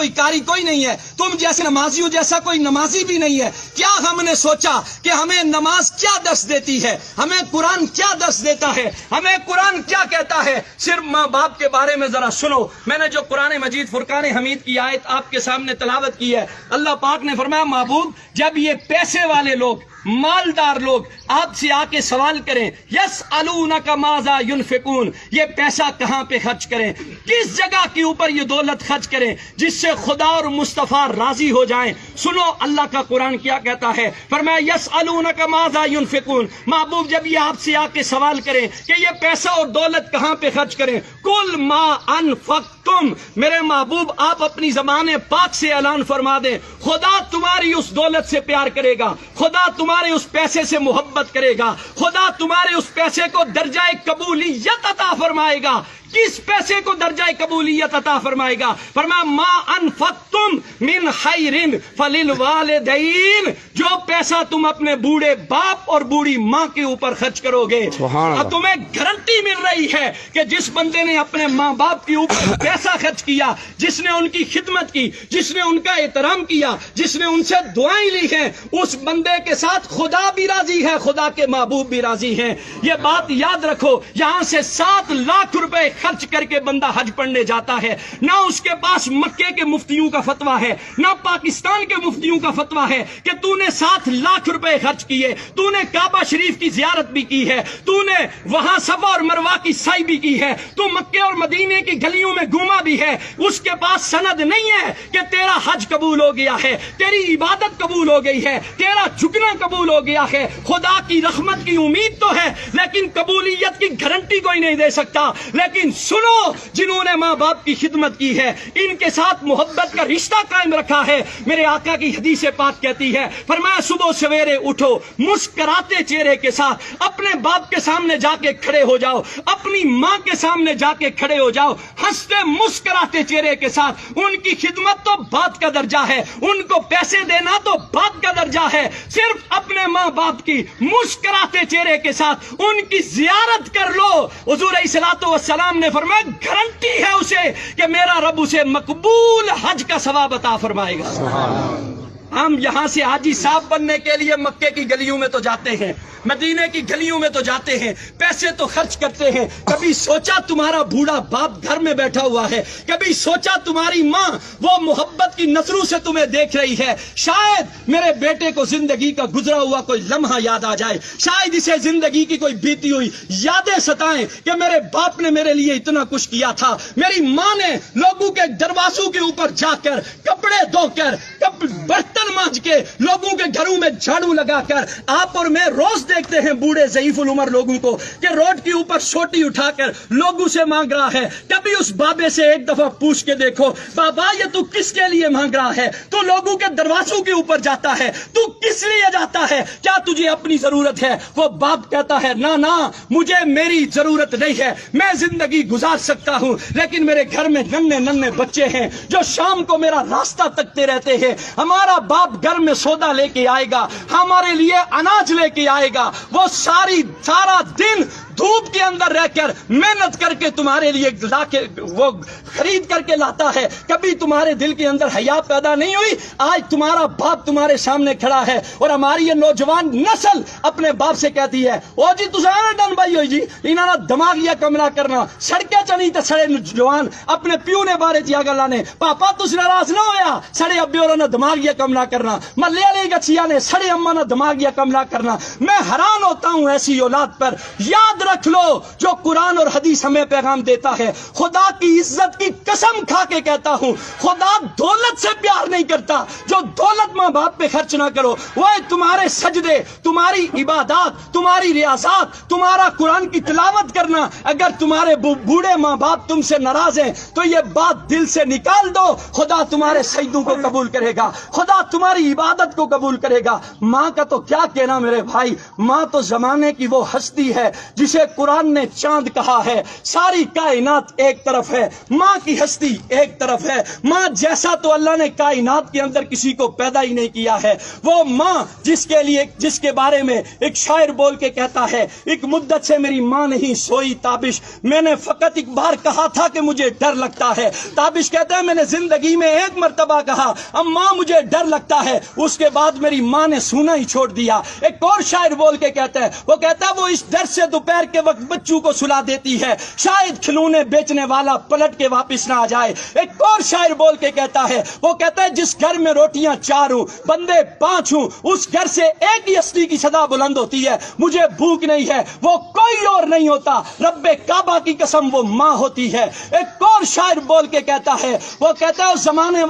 کوئی قاری کوئی نہیں ہے، تم جیسے نمازیوں جیسا کوئی نمازی بھی نہیں ہے۔ کیا ہم نے سوچا کہ ہمیں نماز کیا درس دیتی ہے، ہمیں قرآن کیا درس دیتا ہے، ہمیں قرآن کیا کہتا ہے؟ صرف ماں باپ کے بارے میں ذرا سنو۔ میں نے جو قرآن مجید فرقان حمید کی آیت آپ کے سامنے تلاوت کی ہے، اللہ پاک نے فرمایا محبوب جب یہ پیسے والے لوگ، مالدار لوگ آپ سے آ کے سوال کریں، یسألونک ماذا ینفقون، یہ پیسہ کہاں پہ خرچ کریں، کس جگہ کے اوپر یہ دولت خرچ کریں جس سے خدا اور مصطفیٰ راضی ہو جائیں، سنو اللہ کا قرآن کیا کہتا ہے، فرمایا یسألونک ماذا ینفقون، محبوب جب یہ آپ سے آ کے سوال کریں کہ یہ پیسہ اور دولت کہاں پہ خرچ کریں، کل ما انفقتم، میرے محبوب آپ اپنی زبان پاک سے اعلان فرما دیں، خدا تمہاری اس دولت سے پیار کرے گا، خدا تمہارے اس پیسے سے محبت کرے گا، خدا تمہارے اس پیسے کو درجہ قبولیت عطا فرمائے گا۔ کس پیسے کو درجہ قبولیت عطا فرمائے گا؟ فرمایا ما انفقتم من خیر فللوالدین، جو پیسہ تم اپنے بوڑھے باپ اور بوڑھی ماں کے اوپر خرچ کرو گے، اب تمہیں گارنٹی مل رہی ہے کہ جس بندے نے اپنے ماں باپ کے اوپر پیسہ خرچ کیا، جس نے ان کی خدمت کی، جس نے ان کا احترام کیا، جس نے ان سے دعائیں لی ہیں، اس بندے کے ساتھ خدا بھی راضی ہے، خدا کے محبوب بھی راضی ہیں۔ یہ بات یاد رکھو، یہاں سے 7 لاکھ روپے خرچ کر کے بندہ حج پڑھنے جاتا ہے، نہ اس کے پاس مکے کے مفتیوں کا فتویٰ ہے، نہ پاکستان کے مفتیوں کا فتویٰ ہے کہ تو نے 7 لاکھ روپے خرچ کیے، تو نے کعبہ شریف کی زیارت بھی کی ہے، تو نے وہاں صفا اور مروہ کی سعی بھی کی ہے، تو مکے اور مدینے کی گلیوں میں گھوما بھی ہے، اس کے پاس سند نہیں ہے کہ تیرا حج قبول ہو گیا ہے، تیری عبادت قبول ہو گئی ہے، تیرا جھکنا قبول ہو گیا ہے۔ خدا کی رحمت کی امید تو ہے لیکن قبولیت کی گارنٹی کوئی نہیں دے سکتا۔ لیکن سنو، جنہوں نے ماں باپ کی خدمت کی ہے، ان کے ساتھ محبت کا رشتہ قائم رکھا ہے، میرے آقا کی حدیث پاک کہتی ہے، فرمایا صبح سویرے اٹھو، مسکراتے چہرے کے ساتھ اپنے باپ کے سامنے جا کے کھڑے ہو جاؤ، اپنی ماں کے سامنے جا کے کھڑے ہو جاؤ، ہنستے مسکراتے چہرے کے ساتھ۔ ان کی خدمت تو بات کا درجہ ہے، ان کو پیسے دینا تو بات کا درجہ ہے، صرف اپنے ماں باپ کی مسکراتے چہرے کے ساتھ ان کی زیارت کر لو۔ حضور علیہ الصلوۃ والسلام نے فرمایا گارنٹی ہے اسے کہ میرا رب اسے مقبول حج کا ثواب عطا فرمائے گا۔ ہم یہاں سے حاجی صاحب بننے کے لیے مکے کی گلیوں میں تو جاتے ہیں، مدینے کی گلیوں میں تو جاتے ہیں، پیسے تو خرچ کرتے ہیں۔ کبھی سوچا تمہارا بوڑھا باپ گھر میں بیٹھا ہوا ہے، کبھی سوچا تمہاری ماں وہ محبت کی نظروں سے تمہیں دیکھ رہی ہے، شاید میرے بیٹے کو زندگی کا گزرا ہوا کوئی لمحہ یاد آ جائے، شاید اسے زندگی کی کوئی بیتی ہوئی یادیں ستائیں کہ میرے باپ نے میرے لیے اتنا کچھ کیا تھا، میری ماں نے لوگوں کے دروازوں کے اوپر جا کر کپڑے دھو کر برتن مانج کے لوگوں کے گھروں میں جھاڑو لگا کر۔ آپ اور میں روز دیکھتے ہیں بوڑھے ضعیف العمر لوگوں کو کہ روڈ کے اوپر سوٹی اٹھا کر لوگوں سے مانگ رہا ہے۔ کبھی اس بابے سے ایک دفعہ پوچھ کے دیکھو، بابا یہ تو کس کے لیے مانگ رہا ہے؟ تو لوگوں کے دروازوں کے اوپر جاتا ہے، تو کس لیے جاتا ہے؟ کیا تجھے اپنی ضرورت ہے؟ وہ باپ کہتا ہے نہ مجھے میری ضرورت نہیں ہے، میں زندگی گزار سکتا ہوں، لیکن میرے گھر میں ننھے بچے ہیں جو شام کو میرا راستہ تکتے رہتے ہیں۔ ہمارا باپ گھر میں سودا لے کے آئے گا، ہمارے لیے اناج لے کے آئے گا، وہ سارا دن دھوپ کے اندر رہ کر محنت کر کے تمہارے لیے لا کے وہ خرید کر کے لاتا ہے۔ کبھی تمہارے دل کے اندر حیا پیدا نہیں ہوئی؟ آج تمہارا باپ تمہارے سامنے کھڑا ہے اور ہماری یہ نوجوان نسل اپنے باپ سے کہتی ہے او جی تساں ڈن بھائی ہوئی جی انہاں دا دماغیا کمرہ کرنا، سڑکیں چنی تے سڑے نوجوان اپنے پیو نے بارے چیا گلاں نے، پاپا تس ناراض نہ ہویا، سڑے ابے اور نے دماغیا کمرہ کرنا، محلے والے گچھیا نے سڑے اما نے دماغیا کمرہ کرنا۔ میں حیران ہوتا ہوں ایسی اولاد پر۔ یاد رکھ لو جو قرآن اور حدیث ہمیں پیغام دیتا ہے، خدا کی عزت کی قسم کھا کے کہتا ہوں، خدا دولت سے پیار نہیں کرتا۔ جو دولت ماں باپ پہ خرچ نہ کرو، وہ تمہارے سجدے، تمہاری عبادات، تمہاری ریاضات، تمہارا قرآن کی تلاوت کرنا، اگر تمہارے بوڑھے ماں باپ تم سے ناراض ہیں تو یہ بات دل سے نکال دو، خدا تمہارے سجدوں کو قبول کرے گا، خدا تمہاری عبادت کو قبول کرے گا۔ ماں کا تو کیا کہنا میرے بھائی، ماں تو زمانے کی وہ ہستی ہے جسے مجھے قرآن نے چاند کہا ہے. ساری کائنات ایک طرف ہے, ماں کی ہستی ایک طرف ہے. ماں جیسا تو اللہ نے کائنات کے اندر کسی کو پیدا ہی نہیں کیا ہے. وہ ماں جس کے بارے میں ایک شاعر بول کے کہتا ہے, ایک مدت سے میری ماں نہیں سوئی تابش, میں نے فقط ایک بار کہا تھا کہ مجھے ڈر لگتا ہے. تابش کہتا ہے میں نے زندگی میں ایک مرتبہ کہا اماں مجھے ڈر لگتا ہے, اس کے بعد میری ماں نے سونا ہی چھوڑ دیا. ایک اور شاعر بول کے کہتا ہے, وہ کہتا ہے وہ اس ڈر سے دوپہر کے وقت بچوں کو سلا دیتی ہے, شاید کھلونے بیچنے والا پلٹ کے واپس نہ آ جائے. ایک اور شاعر بول کے کہتا ہے, وہ کہتا ہے جس گھر میں روٹیاں 4 ہوں بندے 5 ہوں, اس گھر سے ایک ہی ہستی کی صدا بلند ہوتی ہے, مجھے بھوک نہیں ہے, وہ کوئی اور نہیں ہوتا, رب کعبہ کی قسم وہ ماں ہوتی ہے. ایک اور شاعر بول کے کہتا ہے, وہ کہتا ہے اس زمانے